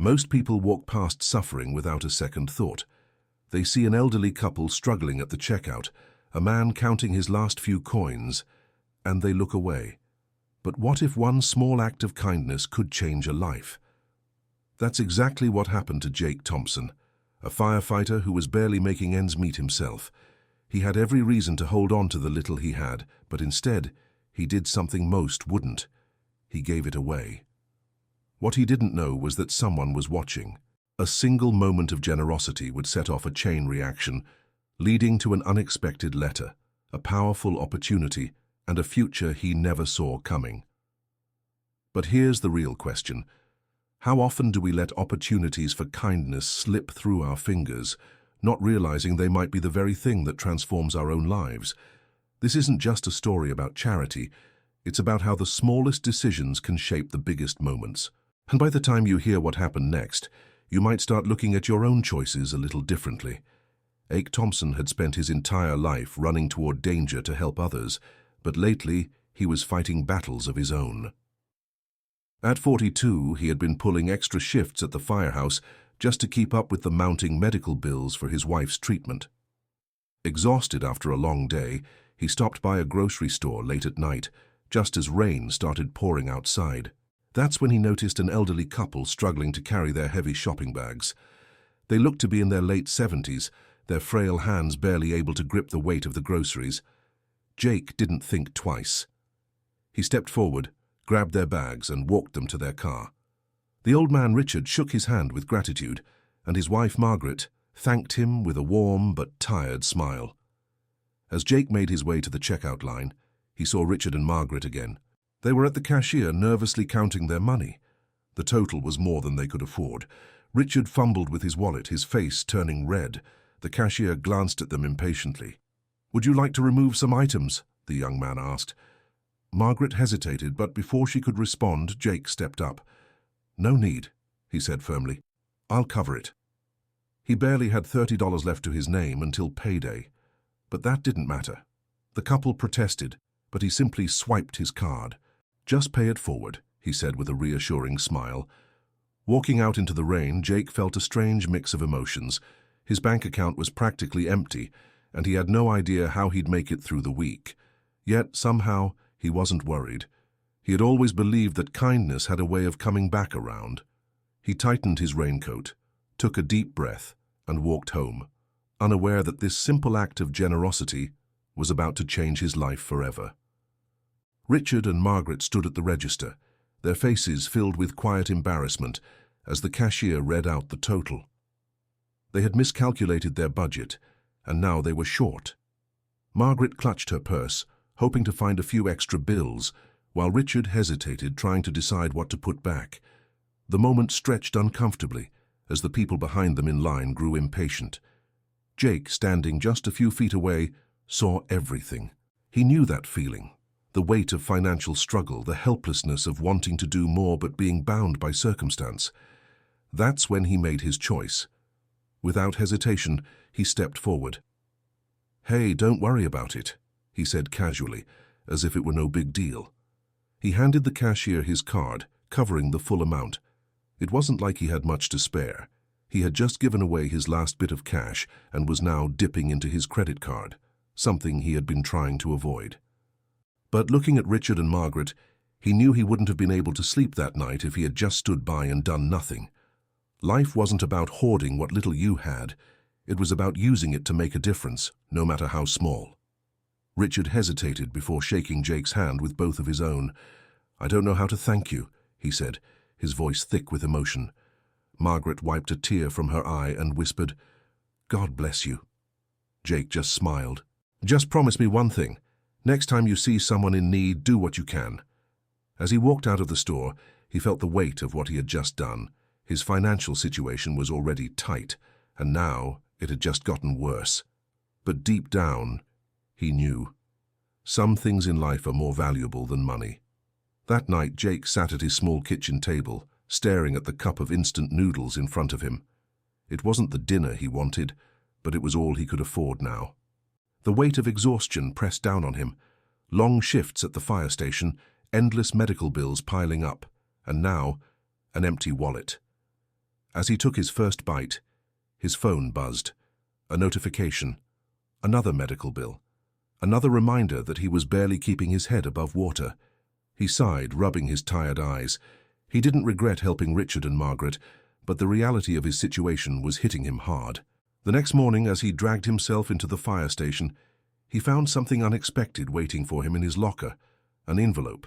Most people walk past suffering without a second thought. They see an elderly couple struggling at the checkout, a man counting his last few coins, and they look away. But what if one small act of kindness could change a life? That's exactly what happened to Jake Thompson, a firefighter who was barely making ends meet himself. He had every reason to hold on to the little he had, but instead, he did something most wouldn't. He gave it away. What he didn't know was that someone was watching. A single moment of generosity would set off a chain reaction, leading to an unexpected letter, a powerful opportunity, and a future he never saw coming. But here's the real question. How often do we let opportunities for kindness slip through our fingers, not realizing they might be the very thing that transforms our own lives? This isn't just a story about charity. It's about how the smallest decisions can shape the biggest moments. And by the time you hear what happened next, you might start looking at your own choices a little differently. Jake Thompson had spent his entire life running toward danger to help others, but lately he was fighting battles of his own. At 42, he had been pulling extra shifts at the firehouse just to keep up with the mounting medical bills for his wife's treatment. Exhausted after a long day, he stopped by a grocery store late at night, just as rain started pouring outside. That's when he noticed an elderly couple struggling to carry their heavy shopping bags. They looked to be in their late 70s, their frail hands barely able to grip the weight of the groceries. Jake didn't think twice. He stepped forward, grabbed their bags, and walked them to their car. The old man Richard shook his hand with gratitude, and his wife Margaret thanked him with a warm but tired smile. As Jake made his way to the checkout line, he saw Richard and Margaret again. They were at the cashier nervously counting their money. The total was more than they could afford. Richard fumbled with his wallet, his face turning red. The cashier glanced at them impatiently. "Would you like to remove some items?" the young man asked. Margaret hesitated, but before she could respond, Jake stepped up. "No need," he said firmly. "I'll cover it." He barely had $30 left to his name until payday. But that didn't matter. The couple protested, but he simply swiped his card. "Just pay it forward," he said with a reassuring smile. Walking out into the rain, Jake felt a strange mix of emotions. His bank account was practically empty, and he had no idea how he'd make it through the week. Yet, somehow, he wasn't worried. He had always believed that kindness had a way of coming back around. He tightened his raincoat, took a deep breath, and walked home, unaware that this simple act of generosity was about to change his life forever. Richard and Margaret stood at the register, their faces filled with quiet embarrassment as the cashier read out the total. They had miscalculated their budget, and now they were short. Margaret clutched her purse, hoping to find a few extra bills, while Richard hesitated, trying to decide what to put back. The moment stretched uncomfortably as the people behind them in line grew impatient. Jake, standing just a few feet away, saw everything. He knew that feeling. The weight of financial struggle, the helplessness of wanting to do more but being bound by circumstance. That's when he made his choice. Without hesitation, he stepped forward. "Hey, don't worry about it," he said casually, as if it were no big deal. He handed the cashier his card, covering the full amount. It wasn't like he had much to spare. He had just given away his last bit of cash and was now dipping into his credit card, something he had been trying to avoid. But looking at Richard and Margaret, he knew he wouldn't have been able to sleep that night if he had just stood by and done nothing. Life wasn't about hoarding what little you had. It was about using it to make a difference, no matter how small. Richard hesitated before shaking Jake's hand with both of his own. "I don't know how to thank you," he said, his voice thick with emotion. Margaret wiped a tear from her eye and whispered, "God bless you." Jake just smiled. "Just promise me one thing. Next time you see someone in need, do what you can." As he walked out of the store, he felt the weight of what he had just done. His financial situation was already tight, and now it had just gotten worse. But deep down, he knew. Some things in life are more valuable than money. That night, Jake sat at his small kitchen table, staring at the cup of instant noodles in front of him. It wasn't the dinner he wanted, but it was all he could afford now. The weight of exhaustion pressed down on him. Long shifts at the fire station, endless medical bills piling up, and now, an empty wallet. As he took his first bite, his phone buzzed. A notification. Another medical bill. Another reminder that he was barely keeping his head above water. He sighed, rubbing his tired eyes. He didn't regret helping Richard and Margaret, but the reality of his situation was hitting him hard. The next morning, as he dragged himself into the fire station, he found something unexpected waiting for him in his locker, an envelope.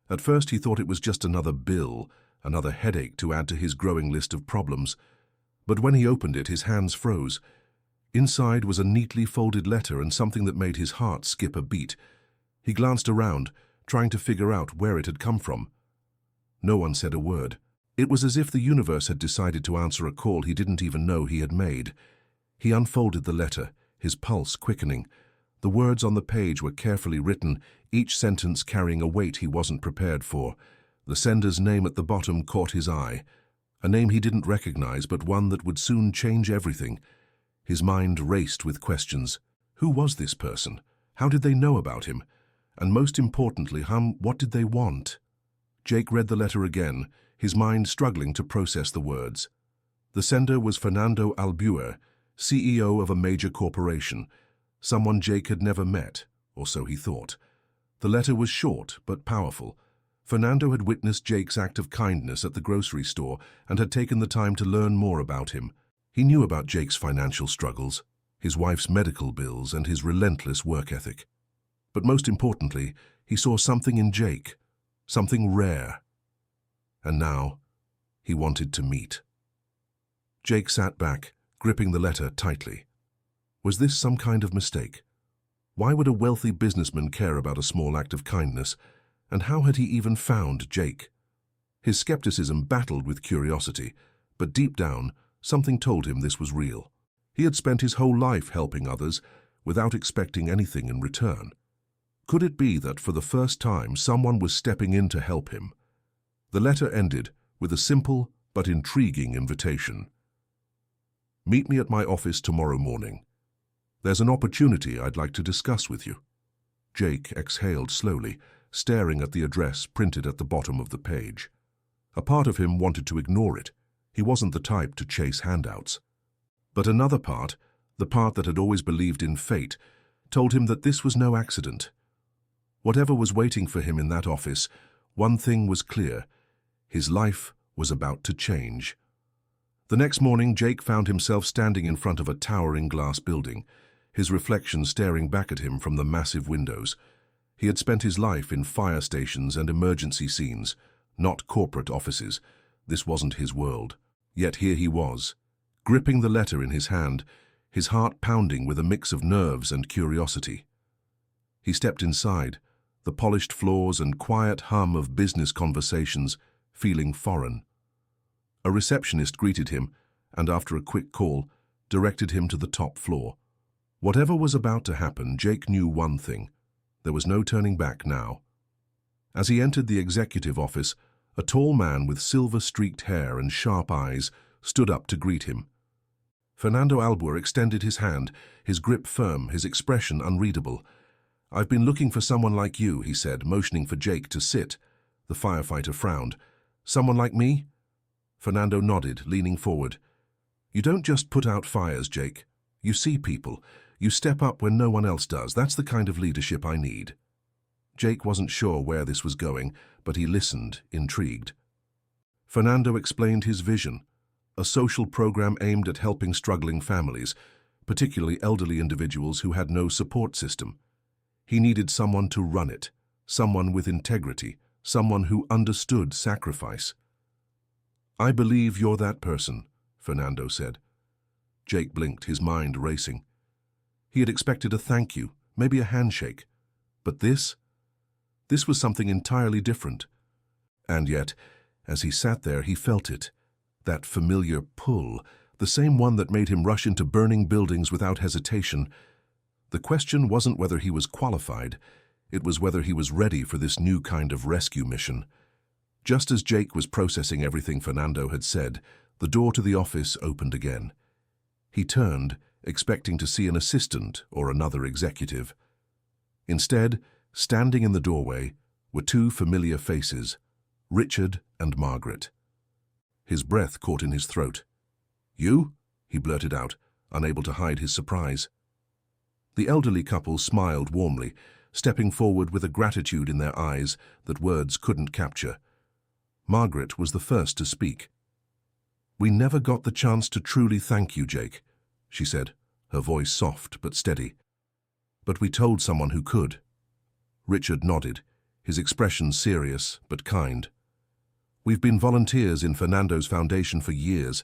At first he thought it was just another bill, another headache to add to his growing list of problems. But when he opened it, his hands froze. Inside was a neatly folded letter and something that made his heart skip a beat. He glanced around, trying to figure out where it had come from. No one said a word. It was as if the universe had decided to answer a call he didn't even know he had made. He unfolded the letter, his pulse quickening. The words on the page were carefully written, each sentence carrying a weight he wasn't prepared for. The sender's name at the bottom caught his eye. A name he didn't recognize, but one that would soon change everything. His mind raced with questions. Who was this person? How did they know about him? And most importantly, what did they want? Jake read the letter again, his mind struggling to process the words. The sender was Fernando Albuer, CEO of a major corporation, someone Jake had never met, or so he thought. The letter was short but powerful. Fernando had witnessed Jake's act of kindness at the grocery store and had taken the time to learn more about him. He knew about Jake's financial struggles, his wife's medical bills, and his relentless work ethic. But most importantly, he saw something in Jake, something rare. And now, he wanted to meet. Jake sat back, gripping the letter tightly. Was this some kind of mistake? Why would a wealthy businessman care about a small act of kindness? And how had he even found Jake? His skepticism battled with curiosity, but deep down, something told him this was real. He had spent his whole life helping others without expecting anything in return. Could it be that for the first time someone was stepping in to help him? The letter ended with a simple but intriguing invitation. Meet me at my office tomorrow morning. There's an opportunity I'd like to discuss with you. Jake exhaled slowly, staring at the address printed at the bottom of the page. A part of him wanted to ignore it. He wasn't the type to chase handouts. But another part, the part that had always believed in fate, told him that this was no accident. Whatever was waiting for him in that office, one thing was clear. His life was about to change. The next morning, Jake found himself standing in front of a towering glass building, his reflection staring back at him from the massive windows. He had spent his life in fire stations and emergency scenes, not corporate offices. This wasn't his world. Yet here he was, gripping the letter in his hand, his heart pounding with a mix of nerves and curiosity. He stepped inside, the polished floors and quiet hum of business conversations feeling foreign. A receptionist greeted him and, after a quick call, directed him to the top floor. Whatever was about to happen, Jake knew one thing. There was no turning back now. As he entered the executive office, a tall man with silver-streaked hair and sharp eyes stood up to greet him. Fernando Albuer extended his hand, his grip firm, his expression unreadable. "I've been looking for someone like you," he said, motioning for Jake to sit. The firefighter frowned. "Someone like me?" Fernando nodded, leaning forward. "You don't just put out fires, Jake. You see people. You step up when no one else does. That's the kind of leadership I need." Jake wasn't sure where this was going, but he listened, intrigued. Fernando explained his vision, a social program aimed at helping struggling families, particularly elderly individuals who had no support system. He needed someone to run it, someone with integrity, someone who understood sacrifice. "I believe you're that person," Fernando said. Jake blinked, his mind racing. He had expected a thank you, maybe a handshake. But this was something entirely different. And yet, as he sat there, he felt it, that familiar pull, the same one that made him rush into burning buildings without hesitation. The question wasn't whether he was qualified, it was whether he was ready for this new kind of rescue mission. Just as Jake was processing everything Fernando had said, the door to the office opened again. He turned, expecting to see an assistant or another executive. Instead, standing in the doorway were two familiar faces, Richard and Margaret. His breath caught in his throat. "You?" he blurted out, unable to hide his surprise. The elderly couple smiled warmly, stepping forward with a gratitude in their eyes that words couldn't capture. Margaret was the first to speak. "We never got the chance to truly thank you, Jake," she said, her voice soft but steady. "But we told someone who could." Richard nodded, his expression serious but kind. "We've been volunteers in Fernando's foundation for years.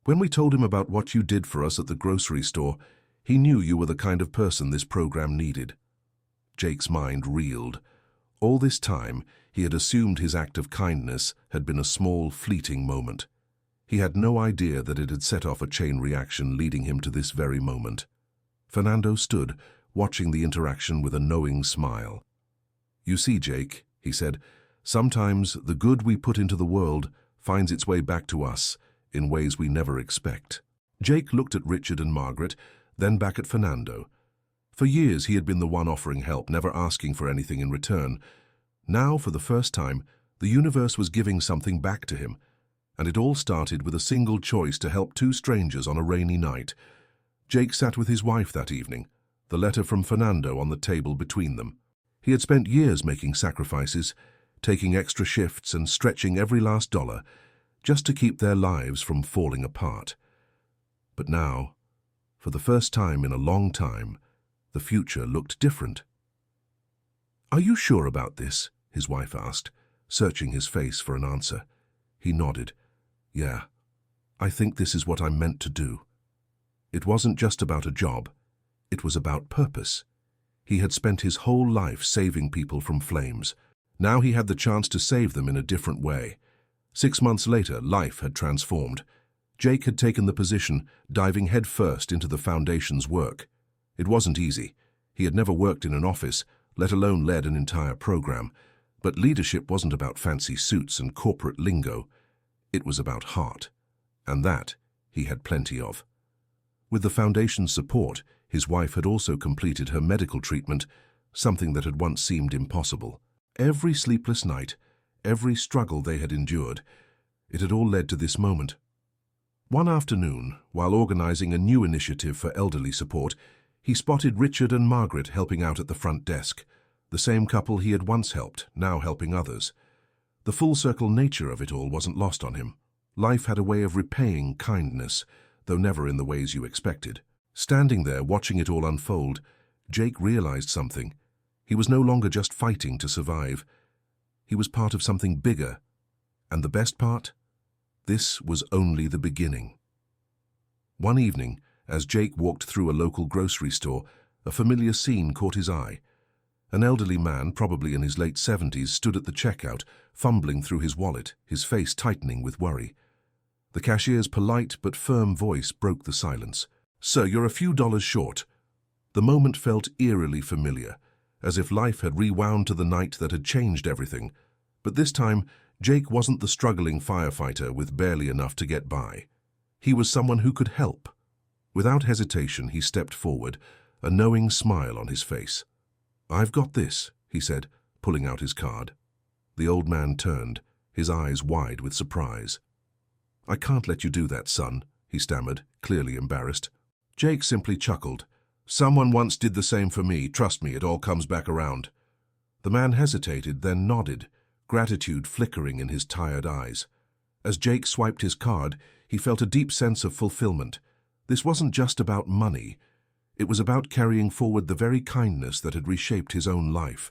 When we told him about what you did for us at the grocery store, he knew you were the kind of person this program needed." Jake's mind reeled. All this time, he had assumed his act of kindness had been a small, fleeting moment. He had no idea that it had set off a chain reaction leading him to this very moment. Fernando stood, watching the interaction with a knowing smile. "You see, Jake," he said, "sometimes the good we put into the world finds its way back to us in ways we never expect." Jake looked at Richard and Margaret, then back at Fernando. For years he had been the one offering help, never asking for anything in return. Now, for the first time, the universe was giving something back to him, and it all started with a single choice to help two strangers on a rainy night. Jake sat with his wife that evening, the letter from Fernando on the table between them. He had spent years making sacrifices, taking extra shifts and stretching every last dollar, just to keep their lives from falling apart. But now, for the first time in a long time, the future looked different. "Are you sure about this?" his wife asked, searching his face for an answer. He nodded. "Yeah, I think this is what I'm meant to do." It wasn't just about a job. It was about purpose. He had spent his whole life saving people from flames. Now he had the chance to save them in a different way. 6 months later, life had transformed. Jake had taken the position, diving headfirst into the foundation's work. It wasn't easy. He had never worked in an office, let alone led an entire program. But leadership wasn't about fancy suits and corporate lingo. It was about heart. And that he had plenty of. With the foundation's support, his wife had also completed her medical treatment, something that had once seemed impossible. Every sleepless night, every struggle they had endured, it had all led to this moment. One afternoon, while organizing a new initiative for elderly support, he spotted Richard and Margaret helping out at the front desk, the same couple he had once helped, now helping others. The full-circle nature of it all wasn't lost on him. Life had a way of repaying kindness, though never in the ways you expected. Standing there, watching it all unfold, Jake realized something. He was no longer just fighting to survive. He was part of something bigger. And the best part? This was only the beginning. One evening, as Jake walked through a local grocery store, a familiar scene caught his eye. An elderly man, probably in his late 70s, stood at the checkout, fumbling through his wallet, his face tightening with worry. The cashier's polite but firm voice broke the silence. "Sir, you're a few dollars short." The moment felt eerily familiar, as if life had rewound to the night that had changed everything. But this time, Jake wasn't the struggling firefighter with barely enough to get by. He was someone who could help. Without hesitation, he stepped forward, a knowing smile on his face. "I've got this," he said, pulling out his card. The old man turned, his eyes wide with surprise. "I can't let you do that, son," he stammered, clearly embarrassed. Jake simply chuckled. "Someone once did the same for me. Trust me, it all comes back around." The man hesitated, then nodded, gratitude flickering in his tired eyes. As Jake swiped his card, he felt a deep sense of fulfillment. This wasn't just about money. It was about carrying forward the very kindness that had reshaped his own life.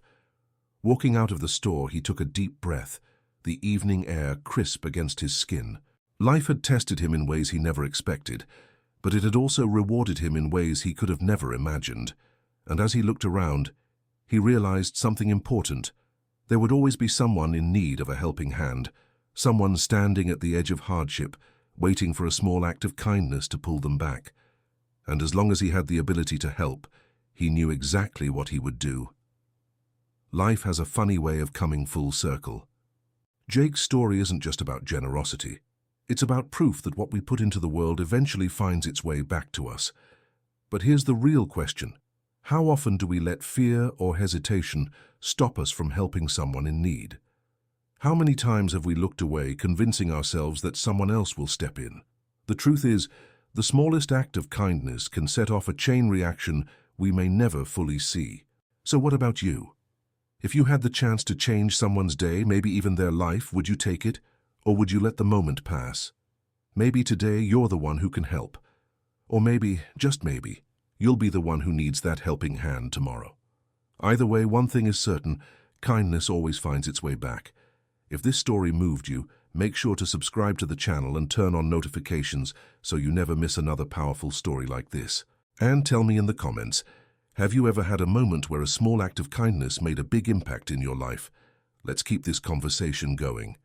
Walking out of the store, he took a deep breath, the evening air crisp against his skin. Life had tested him in ways he never expected, but it had also rewarded him in ways he could have never imagined. And as he looked around, he realized something important. There would always be someone in need of a helping hand, someone standing at the edge of hardship, waiting for a small act of kindness to pull them back. And as long as he had the ability to help, he knew exactly what he would do. Life has a funny way of coming full circle. Jake's story isn't just about generosity. It's about proof that what we put into the world eventually finds its way back to us. But here's the real question. How often do we let fear or hesitation stop us from helping someone in need? How many times have we looked away, convincing ourselves that someone else will step in? The truth is, the smallest act of kindness can set off a chain reaction we may never fully see. So what about you? If you had the chance to change someone's day, maybe even their life, would you take it? Or would you let the moment pass? Maybe today you're the one who can help. Or maybe, just maybe, you'll be the one who needs that helping hand tomorrow. Either way, one thing is certain, kindness always finds its way back. If this story moved you, make sure to subscribe to the channel and turn on notifications so you never miss another powerful story like this. And tell me in the comments, have you ever had a moment where a small act of kindness made a big impact in your life? Let's keep this conversation going.